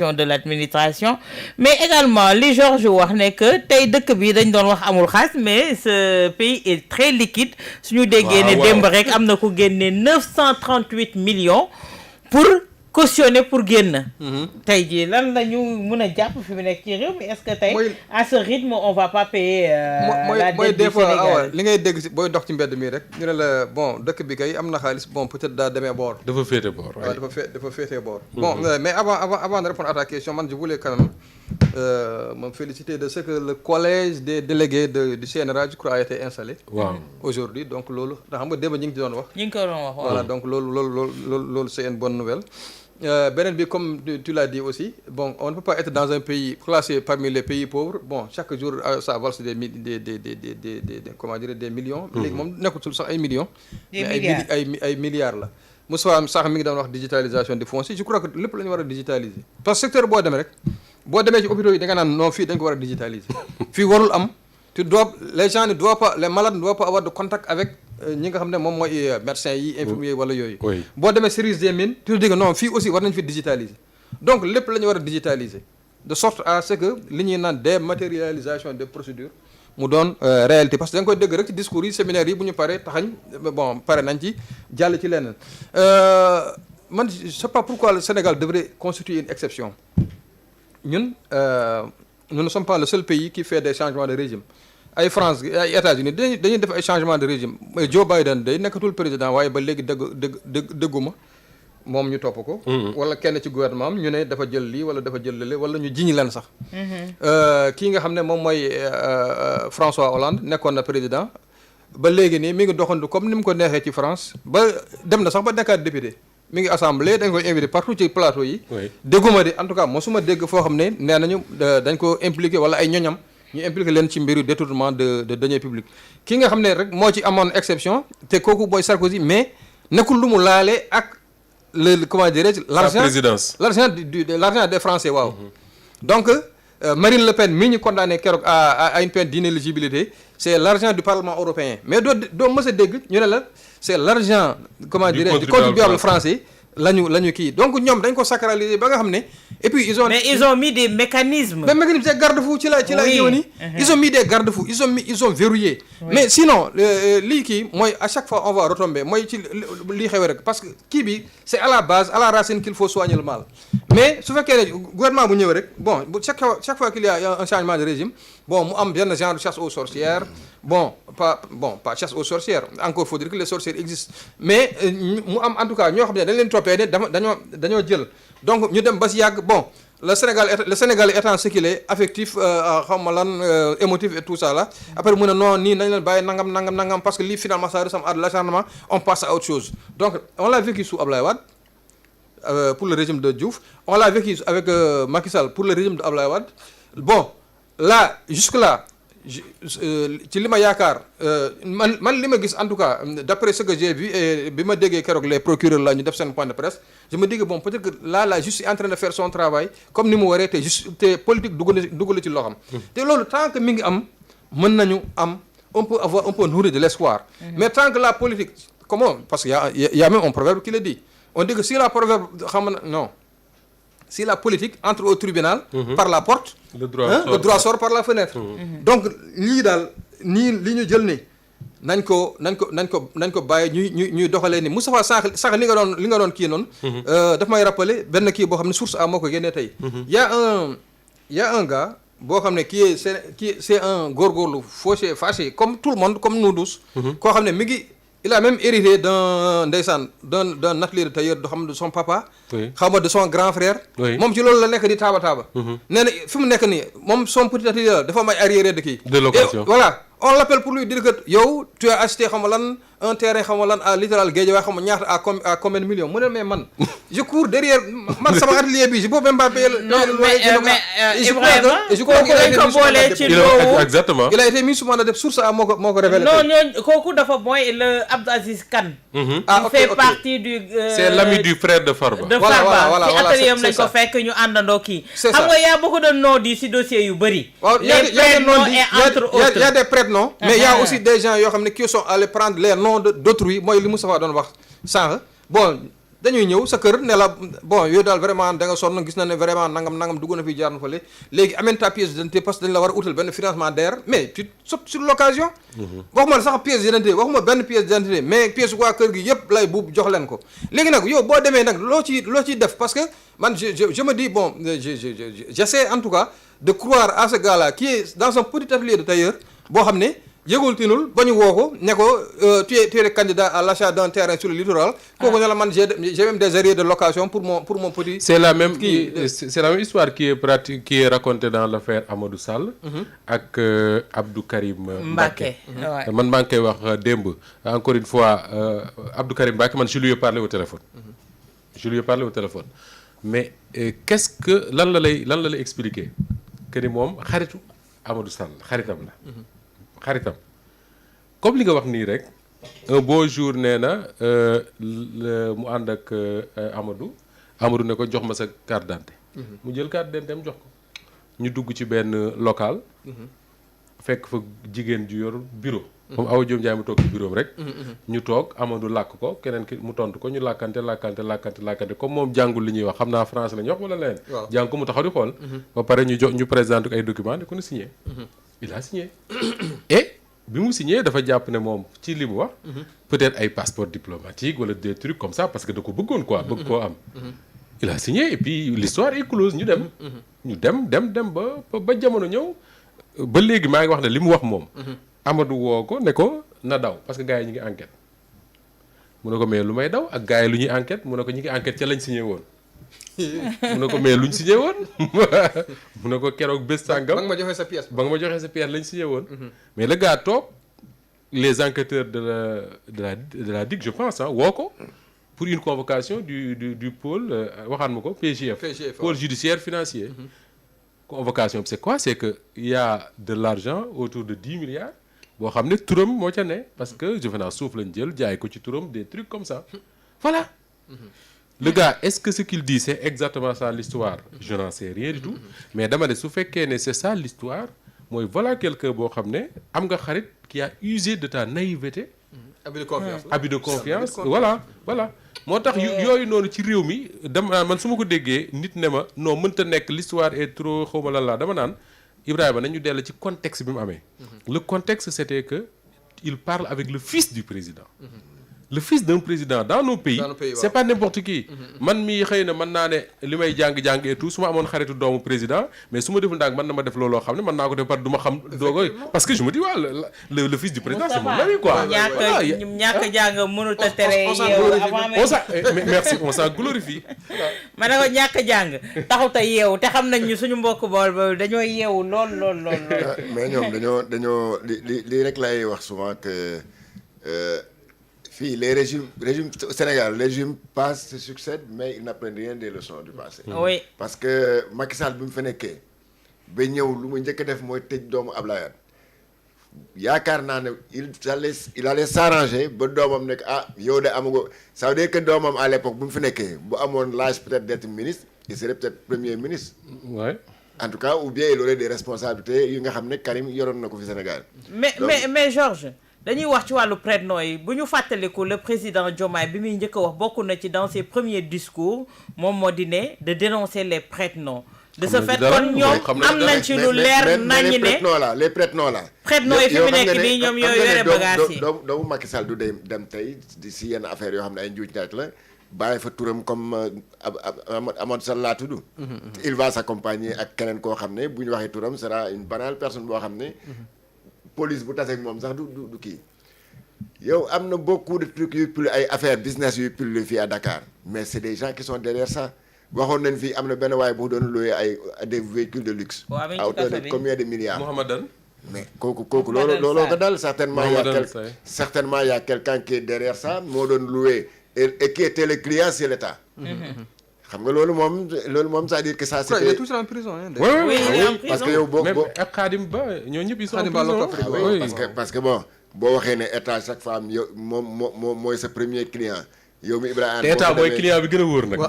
de l'administration mais également li Georges wax ne que tey dëkk bi dañ doon wax amul xaalis mais ce pays est très liquide suñu déggee ne démb rek am na ku génne 938 millions pour cautionner pour génn tey jii lan la ñu mën a jàpp fi mu nekk ci réew mi est-ce que tey à ce rythme on va pas payer la dette du Sénégal li ngay dégg booy dox ci mbedd mi rek ñu ne la bon dëkk bi kay am na xaalis bon peut-être daa demee boor dafa féete boor waaw dafa féetee boor bon mais avant de répondre à ta question man je voulais quand même me féliciter de ce que le collège des délégués du CNRA je crois a été installé aujourd'hui donc loolu da xam nga démb ñi ngi ci doon wax voilà donc loolu c'est une bonne nouvelle beneen bi comme tu l'as dit aussi bon on ne peut pas être dans un pays classé parmi les pays pauvres bon chaque jour ça valse des comment dire des millions léegi moom nekkutul sax ay millions mais ay milliards la Moussa sax mi ngi doon wax digitalisation des fonciers je crois que lépp la ñu war a digitaliser parce que secteur boo demee rek boo demee ci hôpitaux yi da nga naan non fii dañ ko war a digitaliser fii warul am les gens ne doivent pas les malades ne doivent pas avoir de contact avec ñi nga xam ne moom mooy médecins yi infirmiers wala yooyu boo demee service des mines tu dis que non fii aussi war nañ fi digitaliser donc lépp la ñu war a digitaliser de sorte à ce que li ñuy naan dématérialisation des procédures mu doon réalité parce que da nga koy dégg rek ci discours yi séminaires yi bu ñu paree taxañ bon pare nañ ci jàll ci leneen man je sais pas pourquoi le Sénégal devrait constituer une exception ñun nous ne sommes pas le seul pays qui fait des changements de régime ay France ay États-Unis dañuy def ay changements de régime Joe Biden day nekkatul président waaye ba léegi dëgguma moom ñu topp ko wala kenn ci gouvernement am ñu ne dafa jël lii wala dafa jël lële wala ñu jiñ leen sax kii nga xam ne moom mooy François Hollande nekkoon na président ba léegi nii mi ngi doxandu comme ni mu ko neexee ci France ba dem na sax ba nekkaat député mi ngi assemblée dañ koy invité partout ci plateau yi dégguma de en tout cas mosuma dégg foo xam ne nee nañu dañ ko impliqué wala ay ñoñam ñu impliqué leen ci mbiru détournement de deniers publics ki nga xam ne rek moo ci amoon exception te kooku booy Sarkozy mais nekkul lu mu laale ak le comment dirais-je l'argent des Français waaw donc Marine Le Pen mii ñu condamné keroog à une peine d'inéligibilité c'est l'argent du Parlement européen mais doo mës a dégg ñu ne la c'est l'argent comment dirais-je du contribuable français la ñu kii donc ñoom dañ ko sacraliser ba nga xam ne et puis ils ont mis des mécanismes des garde-fous ci la ñëw ni ils ont mis des garde-fous ils ont verrouillé mais sinon lii kii mooy à chaque fois on va retomber mooy ci lii xew rek parce que kii bi c'est à la base à la racine qu'il faut soigner le mal mais su fekkee ne gouvernement bu ñëw rek bon chaque fois qu'il y a un changement de régime bon mu am benn genre de chasse aux sorcières pas chasse aux sorcières encore faut dire que les sorcières existent mais mu am en tout cas ñoo xam ne dañ leen toppee ne dañoo jël donc ñu dem ba si yàgg bon le Sénégal étant ce qu'il est affectif xawma lan émotif et tout ça là après mu ne non nii nañ leen bàyyi nangam parce que lii finalement ça ressemble à de l'acharnement on passe à autre chose donc on l'a vécu sous Abdoulaye Wade pour le régime de Diouf on l'a vécu avec Macky Sall pour le régime de Abdoulaye Wade bon là jusque là ci li ma yaakaar man li ma gis en tout cas d'après ce que j'ai vu et bi ma déggee keroog les procureurs la ñu def seen point de presse je me dis que bon peut-être que là la justice est en train de faire son travail comme ni mu waree te politique dugg ci loxam te loolu tant que mi ngi am mën nañu am on peut nourrir de l'espoir mais tant que la politique comment parce que y a même un proverbe qui le dit on dit que si la proverbe si la politique entre au tribunal par la porte le droit sort par la fenêtre donc lii daal li ñu jël ni nañ ko bàyyi ñuy doxalee ni Moustapha sax li nga doon kii noonu daf may rappeler benn kii boo xam ne source a moo ko génnee tey y a un gars boo xam ne kii c'est un góorgóorlu fâché comme tout le monde comme nous tous koo xam ne mi ngi il a même hérité d'un atelier de tailleur de son papa xaw ma de son grand frère moom ci loolu la nekk di taaba nee na fi mu nekk nii moom son petit atelier dafa may arriéré de kii de location voilà on l'appelle pour lui dire que yow tu as acheté xam nga lan un terrain xam nga lan à littoral Guédiawaye xam nga ñaata à combien de millions mu ne mais man je cours derrière man sama atelier bi je peux même pas payer exactement il a été mis sous mandat de source a moo ko révélé non ñooñu kooku dafa mooy le Abdou Aziz Kane il fait partie du c'est l'ami du frère de Farba voilà ci atelier am lañ ko fekk ñu àndandoo kii xam nga y a beaucoup de non-dits ci dossier yu bëri les prête-noms et entre autres y a des prête-noms mais y a aussi des gens yoo xam ne qui sont allés prendre les noms d'autrui mooy li Moustapha doon wax sànq bon dañuy ñëw sa kër ne la bon yooyu daal vraiment da nga sonn gis na ne vraiment nangam dugg na fi jaar na fële léegi amène ta pièce d'identité parce que dañ la war a utal benn financement DER mais tu sautes sur l'occasion waxuma la sax pièce d'identité waxuma benn pièce d'identité mais pièce waa kër gi yëpp lay buub jox leen ko léegi nag yow boo demee nag loo ciy def parce que man je me dis bon j'essaie en tout cas de croire à ce gars-là qui est dans un petit atelier de tailleur boo xam ne yëgul tinul ba ñu woo ko ne ko tu es le candidat à l'achat d'un terrain sur le littoral kooku ne la man j'ai même des arriérés de location pour mon petit c'est la même histoire qui est racontée dans l'affaire Amadou Sall ak Abdou Karim Mbacké man maa ngi koy wax démb encore une fois Abdou Karim Mbacké man je lui ai parlé au téléphone mais qu'est-ce que lan la lay expliquer que ni moom xaritu Amadou Sall xaritam comme li nga wax nii rek un beau jour nee na mu ànd ak Amadou ne ko jox ma sa carte d'identité mu jël carte d'identité am jox ko ñu dugg ci benn local fekk fa jigéen ju yor bureau comme Awa Diom Ndiaye mu toog ci bureau rek ñu toog Amadou làkk ko keneen ki mu tontu ko ñu làkkante comme moom jàngul li ñuy wax xam naa français la ñuy wax wala leneen jàng ko mu taxaw di xool ba pare ñu présenté ko ay documents ne ko na signé il a signé et bi mu signé dafa jàpp ne moom ci li mu wax peut-être ay passeport diplomatique wala des trucs comme ça parce que da ko bëggoon quoi bëgg koo am il a signé et puis l'histoire est close ñu dem ba jamono ñëw ba léegi maa ngi wax ne li mu wax moom Amadou woo ko ne ko na daw parce que gars yi ñu ngi enquête mu ne ko mais lu may daw ak gars yi lu ñuy enquête mu ne ko ñu ngi enquête ca lañ signé woon mu ne ko mais luñ signé woon mu ne ko keroog bés sàngam ba nga ma joxee sa pièce lañ signé woon mais le gars toog les enquêteurs de la DIC je pense woo ko pour une convocation du pôle waxaan ma ko PJF pôle judiciaire financier convocation bi c'est quoi c'est que il y a de l'argent autour de 10 milliards boo xam ne turam moo ca ne parce que je pense suuf lañ jël jaay ko ci turam des trucs comme ça voilà le gars est-ce que ce qu'il dit c'est exactement ça l'histoire je n'en sais rien du tout mais dama ne su fekkee ne c'est ça l'histoire mooy voilà quelqu'un boo xam ne am nga xarit qui a usé de ta naïveté abus de confiance voilà moo tax yooyu noonu ci réew mi dama man su ma ko déggee nit ne ma non mënta nekk l'histoire est trop xawma lan la dama naan Ibrahima nañu dellu ci contexte bi mu amee le contexte c'était que il parle avec le fils du président le fils d'un président dans nos pays c'est pas n'importe qui man mii xëy na mën naa ne li may jàng et tout su ma amoon xaritu doomu président mais su ma deful ndànk mën na ma def looloo xam ne mën naa ko def par du ma xam doogoy parce que je me dis le fils du président c'est mon ami quoi ñàkk jàng mënul a tere merci on s'en glorifie ma ne ko ñàkk jàng taxut a yeewu te xam nañ ñu suñu mbokk bool ba dañoo yeewu lool mais ñoom dañoo li rek lay wax souvent que fii les régimes Sénégal les régimes passent se succèdent mais ils n'apprennent rien des leçons du passé. Oui. Parce que Macky Sall bi mu fa nekkee ba ñëw lu mu njëkk a def mooy tëj doomu Ablaye Wade yaakaar naa ne il allait s'arranger ba doomam nekk yow de amago ça veut dire que doomam à l'époque bu mu fi nekkee bu amoon l'âge peut-être d'être ministre il serait peut-être premier ministre. Ouais. En tout cas ou bien il aurait des responsabilités yu nga xam ne Karim yoroon na ko fi Sénégal. mais Georges. dañuy wax ci wàllu prête-nom yi bu ñu fàttaliku le président Diomaye bi muy njëkk a wax bokk na ci dans ses premiers discours moom moo di ne de dénoncer les prête-noms de ce fait kon ñoom am nañ ci lu leer nañu ne les prête-noms là prête-noms yi fi mu nekk nii ñoom ñooy yore bagage yi doomu Macky Sall du dem tey di si yenn affaires yoo xam ne ay njuuj njaaj la bàyyi fa turam comme Amadou Sall laa tudd il va s'accompagner ak keneen koo xam ne bu ñu waxee turam sera une banale personne boo xam ne police bu taseeg moom sax du kii yow am na beaucoup de trucs yuy pull ay affaires business yuy pull fii à Dakar mais c'est des gens qui sont derrière ça waxoon nañ fii am na benn waaye bu doon louer ay des véhicules de luxe à hauteur de combien de milliards Mohamedan mais kooku looloo ko dal certainement y a quelqu'un qui est derrière ça moo doon louer et qui était le client c'est l'État xam nga loolu moom c'est-à-dire que ça c'était. il est toujours en prison hein. Oui, parce que yow boo ak Khadim Ba ñoo ñëpp ils sont en prison. Oui, parce que bon boo waxee ne état chaque fois yow moom mooy sa premier client yow mi Ibrahima. état mooy client bi gën a wóor nag.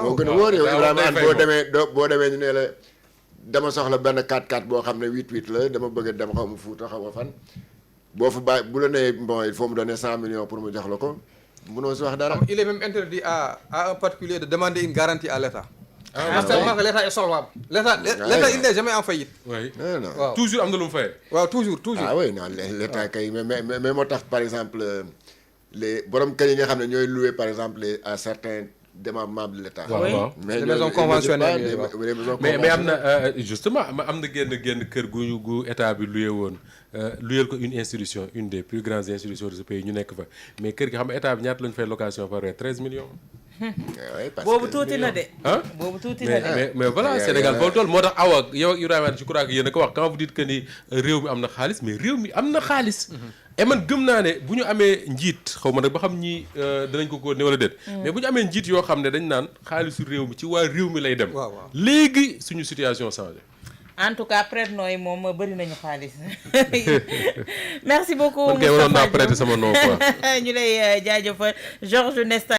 moo gën a wóor yow Ibrahima boo demee ñu ne la dama soxla benn 4x4 boo xam ne 8-8 la dama bëgg dem xaw ma Fuuta xaw ma fan boo fa bàyyi bu la nee bon il faut mu donner 100 millions pour mu jox la ko. mënoo si wax dara. Il est même interdit à un particulier de demander une garantie à l'État. Tellement que l'État est solvable. L'État il n'est jamais en faillite. oui non. waaw toujours am na lu mu fayee. waaw toujours. ah oui non l'État kay mais moo tax par exemple les borom kër yi nga xam ne ñooy loué par exemple à certains démembrements de l'État. waaw Les maisons conventionnelles. mais am na justement am na génn kër gu état bi loué woon luyeel ko une institution une des plus grandes institutions de ce pays ñu nekk fa mais kër gi xam nga état bi ñaata lañu fay location par weer 13 millions. boobu tuuti na de. ah boobu tuuti na de. mais voilà Sénégal foofu toll moo tax awa yow ak Ibrahima je crois que yéen a ko wax quand vous dites que ni réew mi am na xaalis mais réew mi am na xaalis. et man gëm naa ne bu ñu amee njiit xaw ma nag ba xam ñi danañ ko ne wala déet. mais bu ñu amee njiit yoo xam ne dañ naan xaalisu réew mi ci waa réew mi lay dem. léegi suñu situation changé. en tout cas prête-nom yi moom bëri nañu xaalis merci beaucoup. man kay waroon naa prêter sama nom quoi. ñu lay jaajëfal Georges Nesta.